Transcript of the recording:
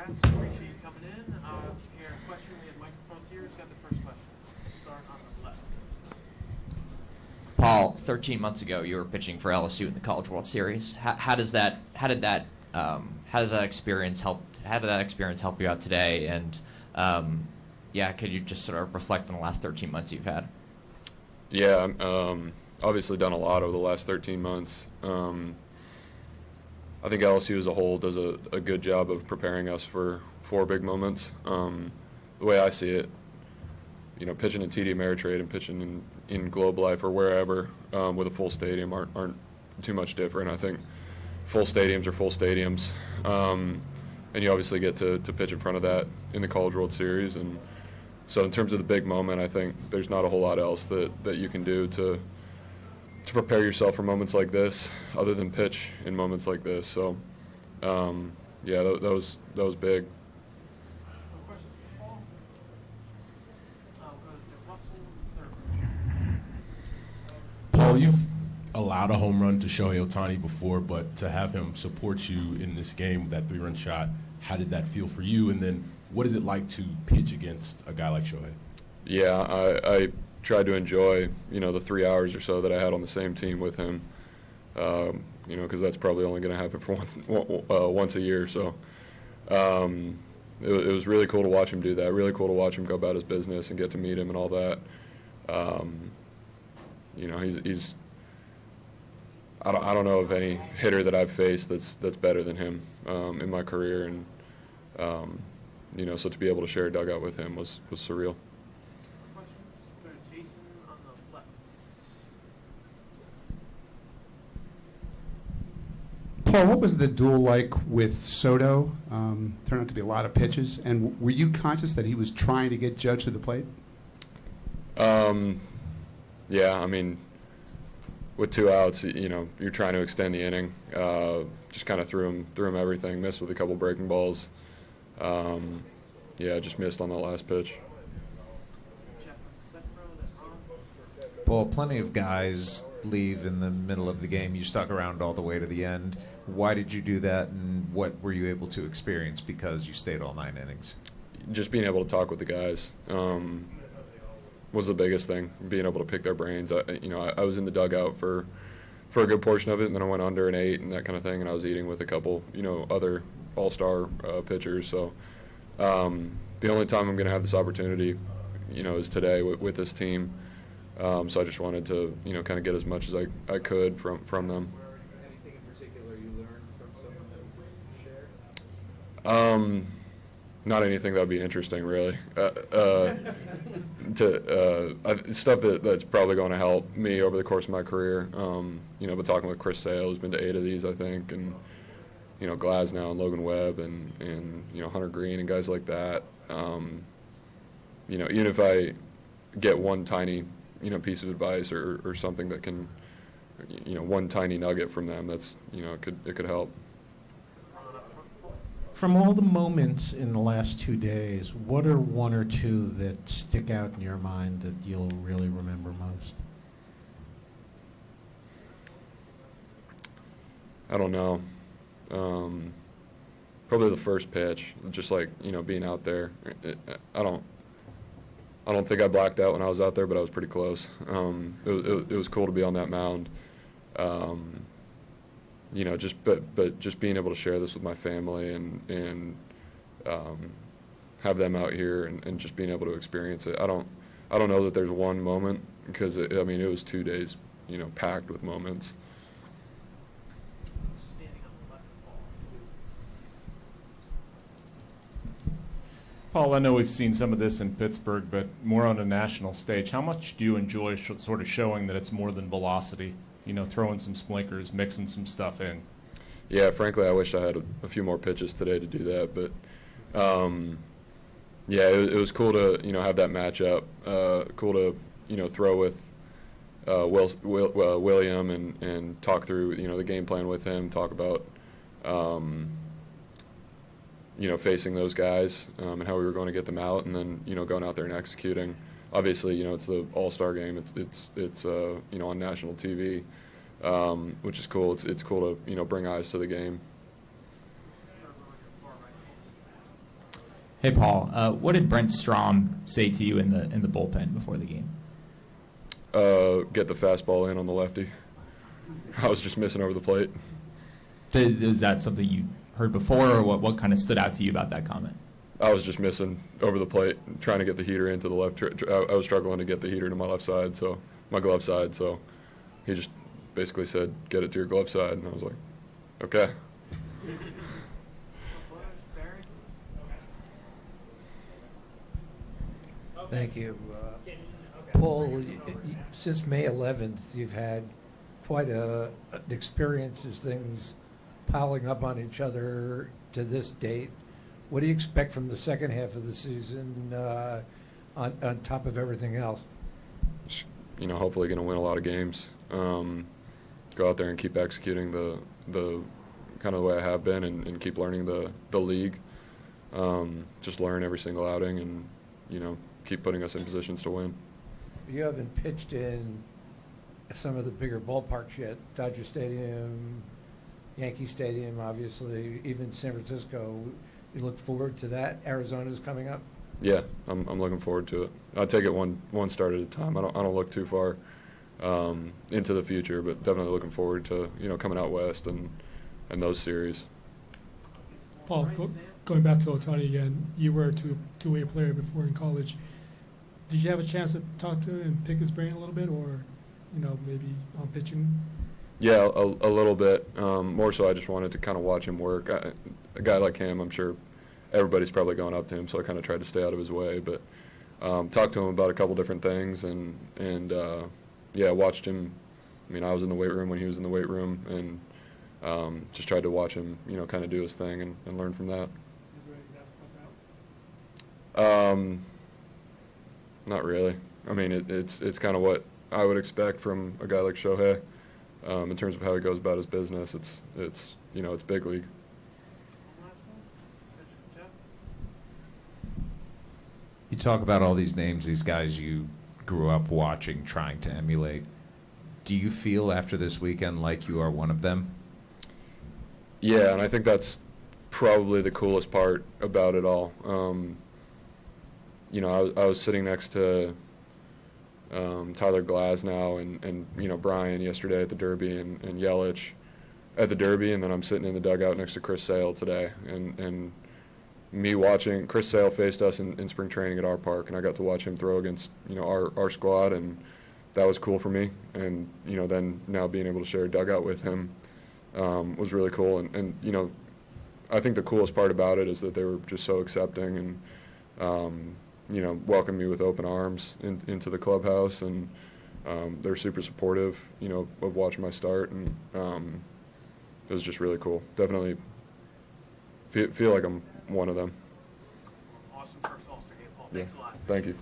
Congrats. Appreciate you coming in. Here, question. We have microphones here. Who's got the first question? Start on the left. Paul, 13 months ago, you were pitching for LSU in the College World Series. How did that experience help? How did that experience help you out today? And could you just sort of reflect on the last 13 months you've had? Yeah, obviously done a lot over the last 13 months. I think LSU as a whole does a good job of preparing us for big moments. The way I see it, pitching in TD Ameritrade and pitching in Globe Life or wherever with a full stadium aren't too much different. I think full stadiums are full stadiums, and you obviously get to pitch in front of that in the College World Series. And so in terms of the big moment, I think there's not a whole lot else that you can do to prepare yourself for moments like this other than pitch in moments like this. So, that was big. Paul, you've allowed a home run to Shohei Otani before, but to have him support you in this game with that 3-run shot, how did that feel for you? And then what is it like to pitch against a guy like Shohei? Yeah, I tried to enjoy, the 3 hours or so that I had on the same team with him, because that's probably only going to happen for once a year. So it was really cool to watch him do that, really cool to watch him go about his business and get to meet him and all that. He's I don't know of any hitter that I've faced that's better than him in my career. And, so to be able to share a dugout with him was surreal. Paul, what was the duel like with Soto? Turned out to be a lot of pitches. And were you conscious that he was trying to get Judge to the plate? Yeah, with 2 outs, you're trying to extend the inning. Just kind of threw him everything. Missed with a couple breaking balls. Just missed on the last pitch. Paul, plenty of guys leave in the middle of the game. You stuck around all the way to the end. Why did you do that, and what were you able to experience because you stayed all 9 innings? Just being able to talk with the guys was the biggest thing. Being able to pick their brains. I was in the dugout for a good portion of it, and then I went under an 8 and that kind of thing, and I was eating with a couple, other all-star pitchers. So the only time I'm going to have this opportunity, is today with this team. So I just wanted to, kind of get as much as I could from them. Anything in particular you learned from someone to share? Not anything that would be interesting, really. Stuff that's probably going to help me over the course of my career. Been talking with Chris Sale, who's been to 8 of these, I think, and Glasnow and Logan Webb and Hunter Green and guys like that. Even if I get one tiny piece of advice or something that can, one tiny nugget from them, that's it could help. From all the moments in the last 2 days, what are 1 or 2 that stick out in your mind that you'll really remember most? I don't know. Probably the first pitch, just like, being out there. I don't think I blacked out when I was out there, but I was pretty close. It was cool to be on that mound. Just being able to share this with my family and have them out here and just being able to experience it. I don't know that there's one moment because it was 2 days, packed with moments. Paul, I know we've seen some of this in Pittsburgh, but more on a national stage. How much do you enjoy sort of showing that it's more than velocity? Throwing some splinkers, mixing some stuff in. Yeah, frankly, I wish I had a few more pitches today to do that. But, it was cool to, have that matchup. Cool to, throw with William and talk through, the game plan with him, talk about, facing those guys and how we were going to get them out, and then, going out there and executing. Obviously, it's the All-Star game. It's on national TV, which is cool. It's cool to bring eyes to the game. Hey, Paul. What did Brent Strom say to you in the bullpen before the game? Get the fastball in on the lefty. I was just missing over the plate. Is that something you heard before, or what kind of stood out to you about that comment? I was just missing over the plate, trying to get the heater into the left. I was struggling to get the heater to my left side, so my glove side. So he just basically said, "Get it to your glove side," and I was like, "Okay." Thank you. Paul, since May 11th, you've had quite an experience as things piling up on each other to this date. What do you expect from the second half of the season on top of everything else? Hopefully going to win a lot of games. Go out there and keep executing the kind of the way I have been and keep learning the league. Just learn every single outing and, keep putting us in positions to win. You haven't pitched in some of the bigger ballparks yet. Dodger Stadium, Yankee Stadium, obviously, even San Francisco. You look forward to that? Arizona's coming up? Yeah, I'm looking forward to it. I take it one start at a time. I don't look too far into the future, but definitely looking forward to coming out west and those series. Paul, going back to Otani again, you were a two-way player before in college. Did you have a chance to talk to him and pick his brain a little bit, or maybe on pitching? Yeah, a little bit. More so, I just wanted to kind of watch him work. A guy like him, I'm sure everybody's probably going up to him, so I kind of tried to stay out of his way. But talked to him about a couple different things, and watched him. I mean, I was in the weight room when he was in the weight room, and just tried to watch him, kind of do his thing and learn from that. Not really. I mean, it's kind of what I would expect from a guy like Shohei. In terms of how he goes about his business, it's big league. You talk about all these names, these guys you grew up watching, trying to emulate. Do you feel after this weekend like you are one of them? Yeah, and I think that's probably the coolest part about it all. I was sitting next to Tyler Glasnow and Brian yesterday at the Derby and Yelich at the Derby, and then I'm sitting in the dugout next to Chris Sale today, and me watching Chris Sale faced us in spring training at our park, and I got to watch him throw against our squad, and that was cool for me. And then now being able to share a dugout with him was really cool. And I think the coolest part about it is that they were just so accepting and welcomed me with open arms into the clubhouse, and they're super supportive, of watching my start, and it was just really cool. Definitely feel like I'm one of them. Awesome first All-Star game, Paul. Yeah. Thanks a lot. Thank you.